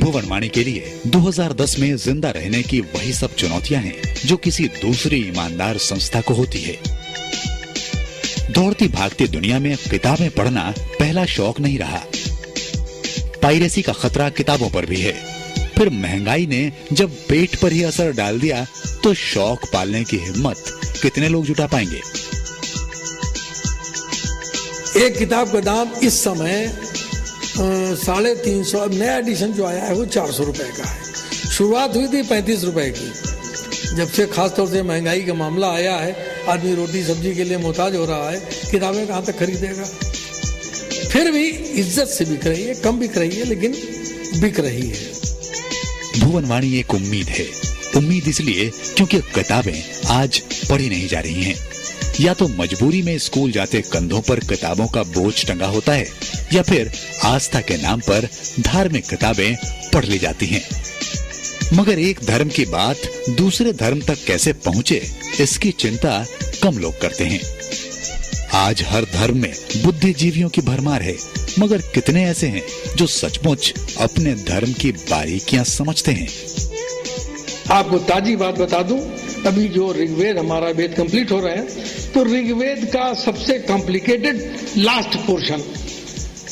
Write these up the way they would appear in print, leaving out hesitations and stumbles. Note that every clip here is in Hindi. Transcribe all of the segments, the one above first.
भुवनवाणी के लिए 2010 में जिंदा रहने की वही सब चुनौतियां हैं जो किसी दूसरी ईमानदार संस्था को होती है। दौड़ती भागती दुनिया में किताबें पढ़ना पहला शौक नहीं रहा। पायरेसी का खतरा किताबों पर भी है। फिर महंगाई ने जब पेट पर ही असर डाल दिया तो शौक पालने की हिम्मत कितने लोग जुटा पाएंगे। एक किताब का दाम इस समय 350, नया एडिशन जो आया है वो 400 रुपए का है। शुरुआत हुई थी 35 रुपए की। जब से खास तौर से महंगाई का मामला आया है, आदमी रोटी सब्जी के लिए मोहताज हो रहा है, किताबें कहाँ तक खरीदेगा। फिर भी इज्जत से बिक रही है, कम बिक रही है लेकिन बिक रही है। भुवनवाणी एक उम्मीद है। उम्मीद इसलिए क्योंकि किताबें आज पढ़ी नहीं जा रही हैं। या तो मजबूरी में स्कूल जाते कंधों पर किताबों का बोझ टंगा होता है, या फिर आस्था के नाम पर धार्मिक किताबें पढ़ ली जाती हैं। मगर एक धर्म की बात दूसरे धर्म तक कैसे पहुंचे, इसकी चिंता कम लोग करते हैं। आज हर धर्म में बुद्धिजीवियों की भरमार है, मगर कितने ऐसे हैं जो सचमुच अपने धर्म की बारीकियां समझते हैं। आपको ताजी बात बता दूं, अभी जो ऋग्वेद, हमारा वेद कंप्लीट हो रहे हैं, तो ऋग्वेद का सबसे कॉम्प्लिकेटेड लास्ट पोर्शन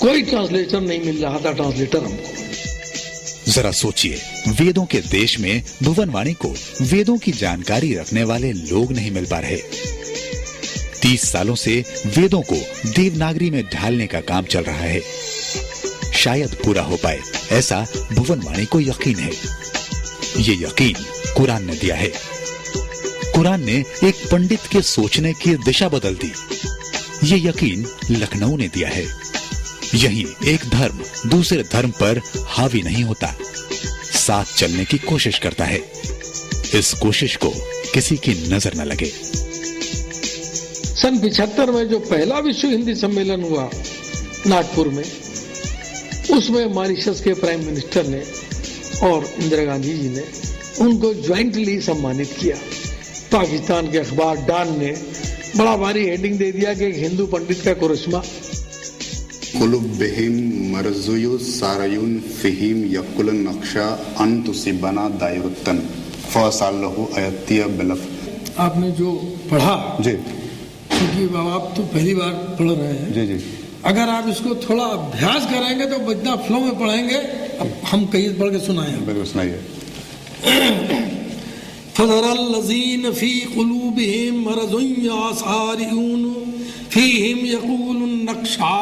कोई ट्रांसलेटर नहीं मिल रहा था, ट्रांसलेटर हमको। जरा सोचिए, वेदों के देश में भुवनवाणी को वेदों की जानकारी रखने वाले लोग नहीं मिल पा रहे। 30 सालों से वेदों को देवनागरी में ढालने का काम चल रहा है। शायद पूरा हो पाए, ऐसा भुवनवाणी को यकीन है। ये यकीन कुरान ने दिया है। कुरान ने एक पंडित के सोचने की दिशा बदल दी। ये यकीन लखनऊ ने दिया है। यहीं एक धर्म दूसरे धर्म पर हावी नहीं होता, साथ चलने की कोशिश करता है। इस कोशिश को किसी की नजर न लगे। सन 75 में जो पहला विश्व हिंदी सम्मेलन हुआ नागपुर में, उसमें मॉरिशस के प्राइम मिनिस्टर ने और इंदिरा गांधी जी ने उनको ज्वाइंटली सम्मानित किया। पाकिस्तान के अखबार डान ने बड़ा भारी हेडिंग दे दिया कि एक हिंदू पंडित का कुरिश्मा। कुलुब्बिहिम मरजुयु सारयुन फिहिम यकुलन नक्शा अंतुसिबना दायुतन फसालहु अयतिय बिलफ। आपने जो पढ़ा जी, क्योंकि आप तो पहली बार पढ़ रहे हैं जी जी, अगर आप इसको थोड़ा अभ्यास करेंगे तो इतना फ्लो में पढ़ेंगे। अब हम कहीं पढ़ के सुनाए, बिल्कुल सुनाइए। फज़रल्लज़ीन फ़ी क़ुलूबिहिम मरज़ुन यासारिऊन फ़ीहिम यक़ूलुन नक्शा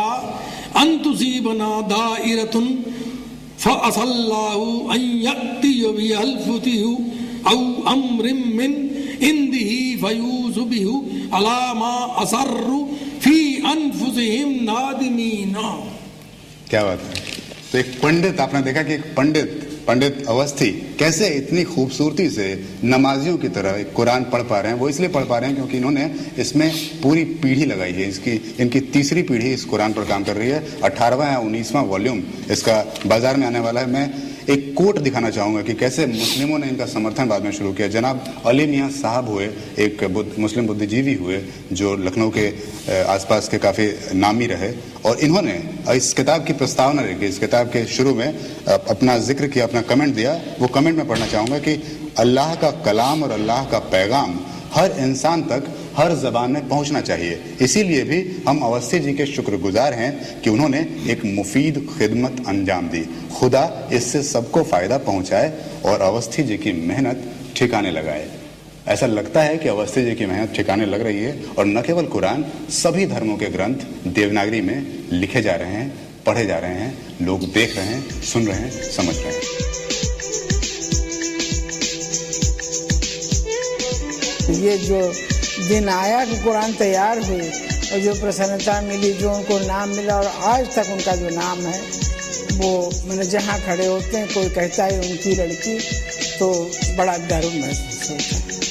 अन तुसीबना दाइरतुन फ़असल्लाहु अन यअतिय बिहल फुतिहु औ अम्रिम मिन इंदिही फयूज़बिहु अला मा असर्रु फ़ी अनफुसिहिम नादिमीना। क्या बात है। तो एक पंडित, आपने देखा कि एक पंडित अवस्थी कैसे इतनी खूबसूरती से नमाजियों की तरह एक कुरान पढ़ पा रहे हैं। वो इसलिए पढ़ पा रहे हैं क्योंकि इन्होंने इसमें पूरी पीढ़ी लगाई है। इनकी तीसरी पीढ़ी इस कुरान पर काम कर रही है। 18वां या 19वां वॉल्यूम इसका बाजार में आने वाला है। मैं एक कोट दिखाना चाहूंगा कि कैसे मुस्लिमों ने इनका समर्थन बाद में शुरू किया। जनाब अली मियां साहब हुए, एक मुस्लिम बुद्धिजीवी हुए जो लखनऊ के आसपास के काफ़ी नामी रहे, और इन्होंने इस किताब की प्रस्तावना रखी। इस किताब के शुरू में अपना जिक्र किया, अपना कमेंट दिया। वो कमेंट में पढ़ना चाहूँगा कि अल्लाह का कलाम और अल्लाह का पैगाम हर इंसान तक हर जबान में पहुंचना चाहिए। इसीलिए भी हम अवस्थी जी के शुक्रगुजार हैं कि उन्होंने एक मुफीद खिदमत अंजाम दी। खुदा इससे सबको फ़ायदा पहुंचाए और अवस्थी जी की मेहनत ठिकाने लगाए। ऐसा लगता है कि अवस्थी जी की मेहनत ठिकाने लग रही है, और न केवल कुरान, सभी धर्मों के ग्रंथ देवनागरी में लिखे जा रहे हैं, पढ़े जा रहे हैं, लोग देख रहे हैं, सुन रहे हैं, समझ रहे हैं। ये जो दिन आया कि कुरान तैयार हुई और जो प्रसन्नता मिली, जो उनको नाम मिला, और आज तक उनका जो नाम है वो मैंने जहाँ खड़े होते हैं कोई कहता है उनकी लड़की, तो बड़ा गर्व महसूस होता है।